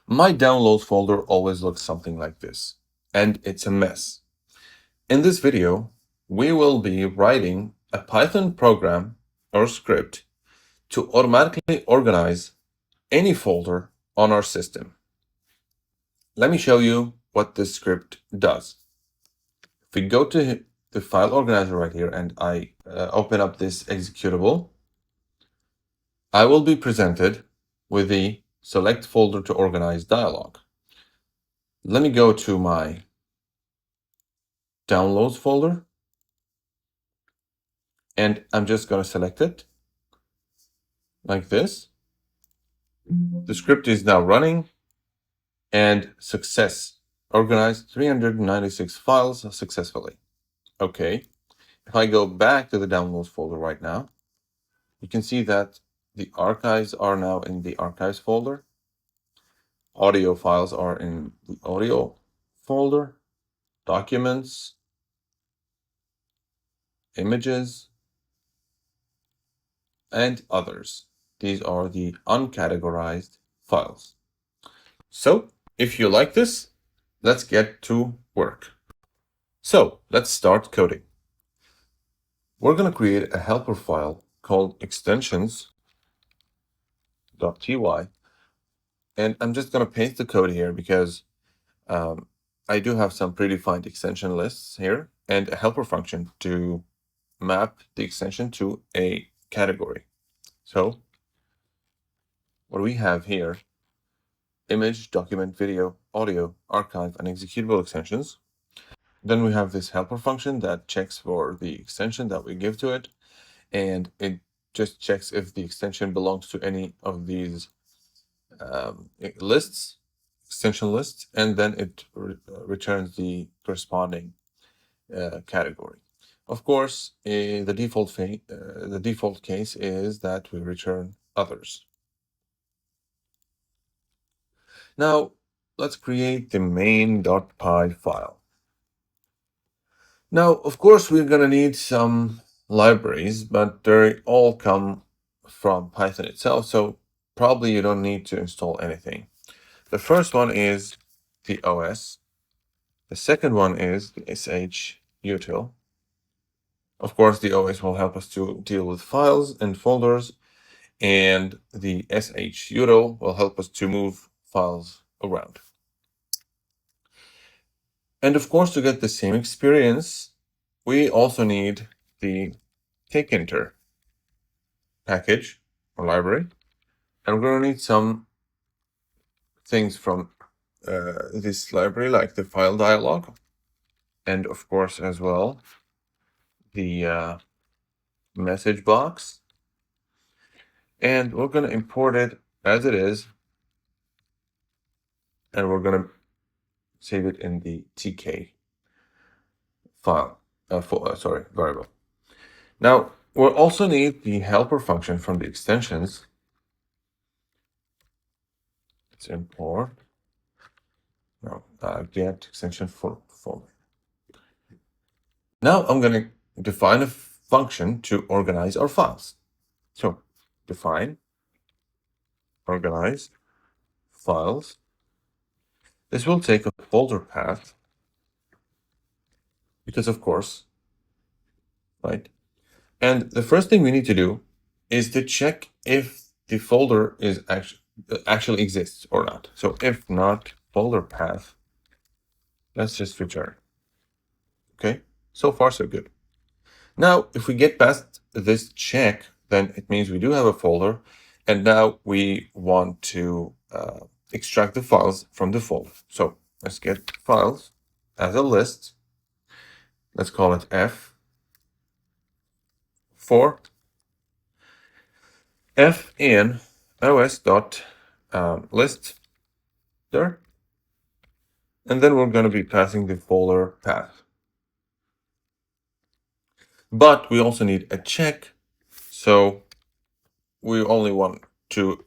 My downloads folder always looks something like this, and it's a mess. In this video, we will be writing a Python program or script to automatically organize any folder on our system. Let me show you what this script does. If we go to the file organizer right here and I open up this executable, I will be presented with the select folder to organize dialog. Let me go to my downloads folder and I'm just going to select it like this. The script is now running and success. Organized 396 files successfully. Okay. If I go back to the downloads folder right now, you can see that the archives are now in the archives folder. Audio files are in the audio folder. Documents, images, and others. These are the uncategorized files. So if you like this, let's get to work. So let's start coding. We're going to create a helper file called extensions.py. And I'm just going to paste the code here because I do have some predefined extension lists here and a helper function to map the extension to a category. So what we have here, image, document, video, audio, archive, and executable extensions. Then we have this helper function that checks for the extension that we give to it, and it just checks if the extension belongs to any of these extension lists, and then it returns the corresponding category. Of course, the default case is that we return others. Now, let's create the main.py file. Now, of course, we're going to need some libraries, but they all come from Python itself, so probably you don't need to install anything. The first one is the OS. The second one is the shutil. Of course, the OS will help us to deal with files and folders, and the shutil will help us to move files around. And of course, to get the same experience, we also need the takinter package or library. And we're going to need some things from this library, like the file dialog, and of course, as well, the message box. And we're going to import it as it is, and we're going to save it in the tk file, variable. Now, we'll also need the helper function from the extensions. Let's import. No, get extension folder. Now I'm going to define a function to organize our files. So define organize files. This will take a folder path because, of course, right? And the first thing we need to do is to check if the folder is actually exists or not. So if not folder path, let's just return. Okay, so far so good. Now, if we get past this check, then it means we do have a folder, and now we want to extract the files from the folder. So let's get files as a list. Let's call it F for F in os.list there. And then we're going to be passing the folder path. But we also need a check. So we only want to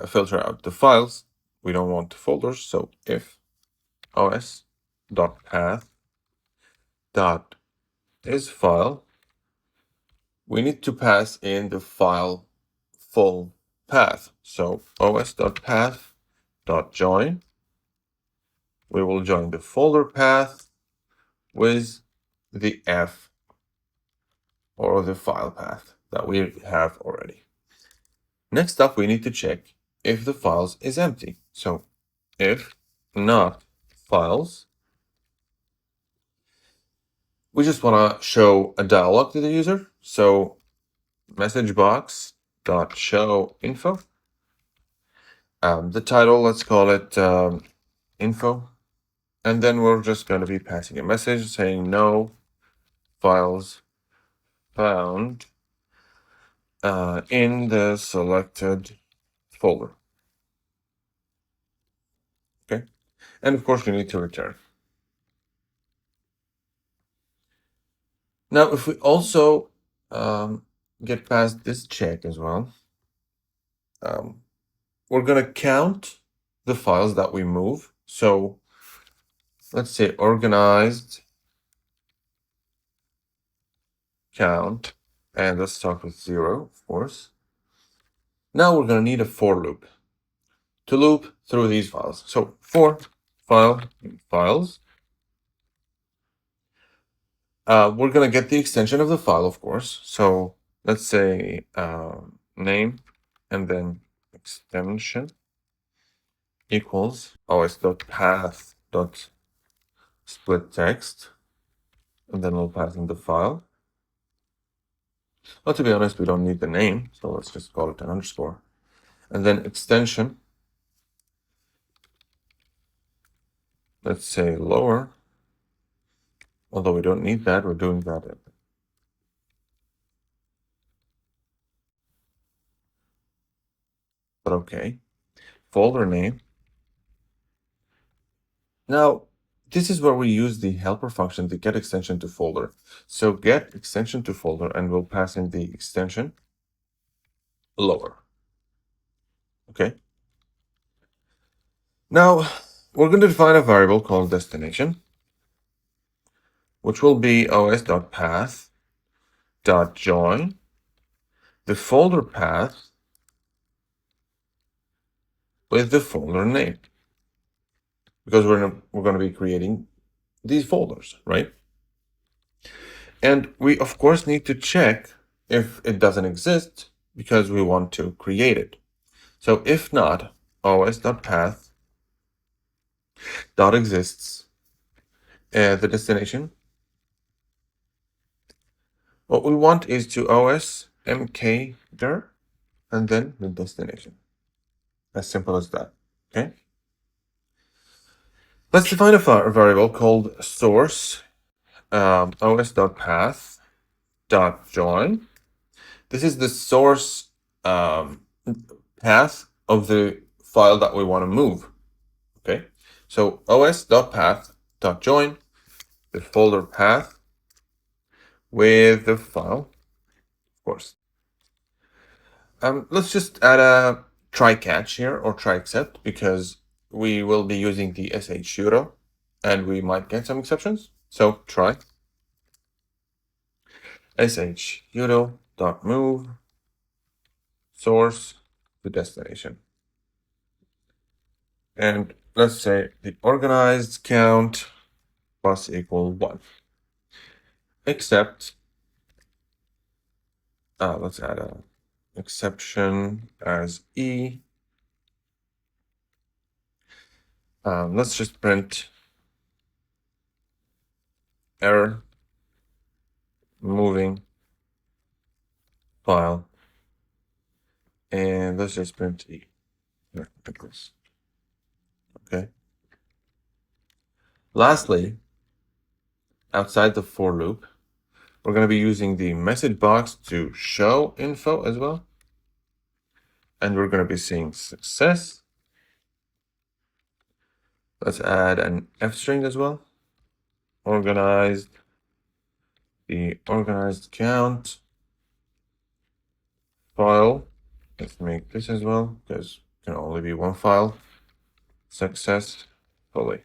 filter out the files. We don't want the folders. So if os.path.isFile, we need to pass in the file full path. So os.path dot join. We will join the folder path with the F or the file path that we have already. Next up, we need to check if the files is empty. So if not files, we just want to show a dialog to the user. So message box dot show info. The title, let's call it info. And then we're just going to be passing a message saying no files found in the selected folder. Okay. And of course, we need to return. Now, if we also get past this check as well, we're going to count the files that we move. So let's say organized count, and let's start with 0, of course. Now we're going to need a for loop to loop through these files. So for files, we're going to get the extension of the file, of course. So let's say name and then extension equals os.path.split text, and then we'll pass in the file. Well, to be honest, we don't need the name, so let's just call it an underscore. And then extension, let's say lower, although we don't need that, we're doing that. But okay, folder name. Now, this is where we use the helper function to get extension to folder. So get extension to folder, and we'll pass in the extension lower. Okay. Now, we're going to define a variable called destination, which will be os.path.join the folder path with the folder name, because we're going to be creating these folders, right? And we, of course, need to check if it doesn't exist because we want to create it. So if not, os.path.exists the destination. What we want is to os mkdir and then the destination. As simple as that. Okay. Let's define a variable called source os.path.join. This is the source path of the file that we want to move. Okay, so os.path.join the folder path with the file, of course. Let's just add a try catch here or try except, because we will be using the sudo and we might get some exceptions. So try sudo.move source to destination. And let's say the organized count plus equal 1. Except, let's add a exception as E. Let's just print error moving file, and let's just print E. Here, like this. Okay. Lastly, outside the for loop, we're going to be using the message box to show info as well. And we're going to be seeing success. Let's add an F string as well. Organized, the organized count file. Let's make this as well, because it can only be one file. Successfully.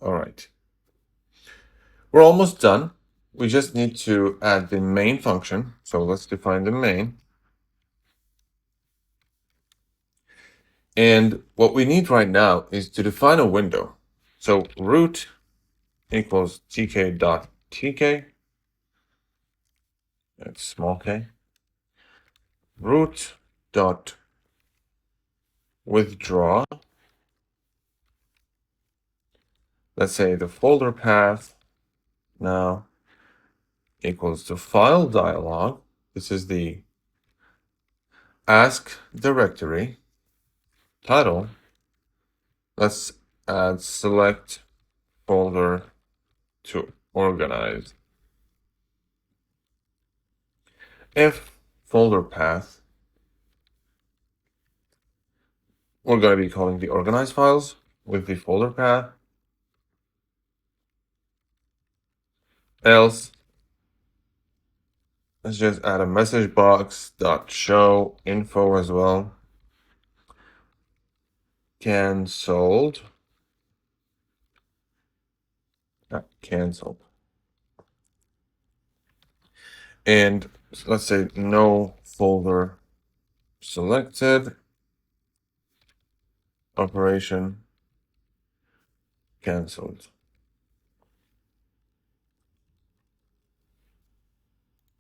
All right. We're almost done. We just need to add the main function. So let's define the main. And what we need right now is to define a window. So root equals tk.tk, that's small k, root dot withdraw, let's say the folder path now equals the file dialog. This is the ask directory title. Let's add select folder to organize. If folder path, we're going to be calling the organize files with the folder path. Else, let's just add a message box dot show info as well. Cancelled. Cancelled. And let's say no folder selected. Operation cancelled.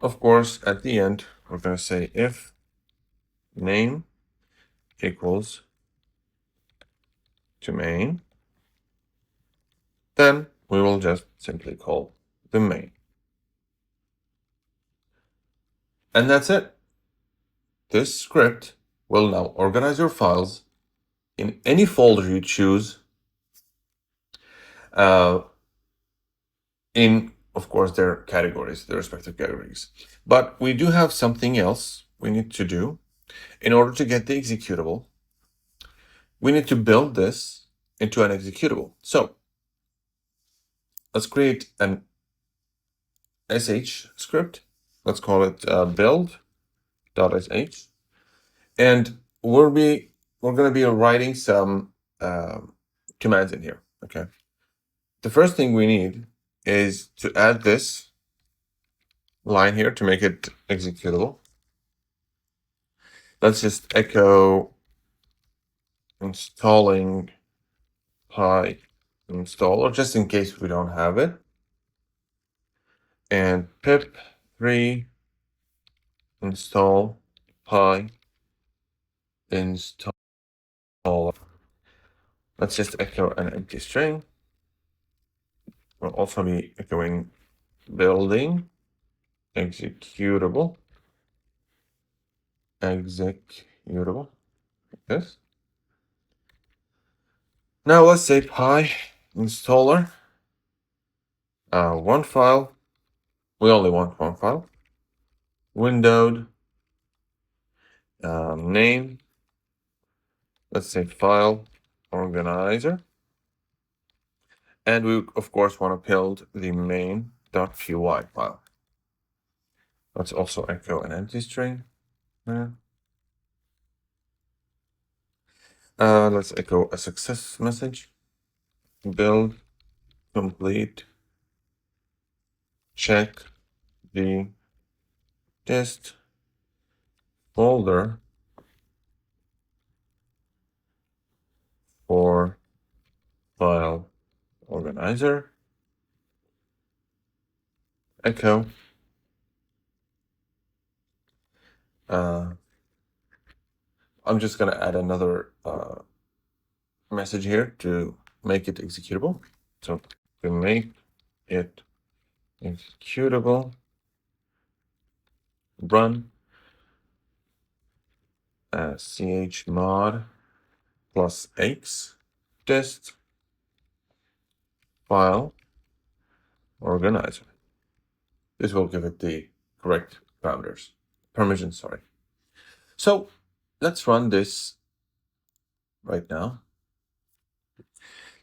Of course, at the end, we're going to say if name equals to main, then we will just simply call the main. And that's it. This script will now organize your files in any folder you choose, in, of course, their categories, their respective categories. But we do have something else we need to do. In order to get the executable, we need to build this into an executable. So let's create an sh script. Let's call it build.sh. And we're going to be writing some commands in here. Okay. The first thing we need is to add this line here to make it executable. Let's just echo installing py installer, just in case we don't have it. And pip 3 install py install. Let's just echo an empty string. We'll also be echoing building executable like this. Now let's say py installer, one file. We only want one file. Windowed, name. Let's say file organizer. And we, of course, want to build the main.py file. Let's also echo an empty string. Let's echo a success message. Build complete. Check the dist folder for file organizer. Echo. I'm just going to add another message here to make it executable. So to make it executable, run chmod +x dist file organizer. This will give it the correct permissions, sorry. So let's run this right now.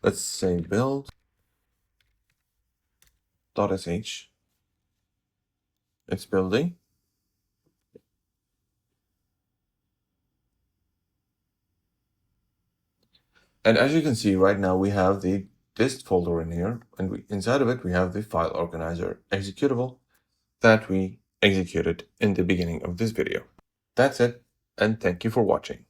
Let's say build.sh. It's building. And as you can see right now, we have the dist folder in here, and inside of it, we have the file organizer executable that we executed in the beginning of this video. That's it, and thank you for watching.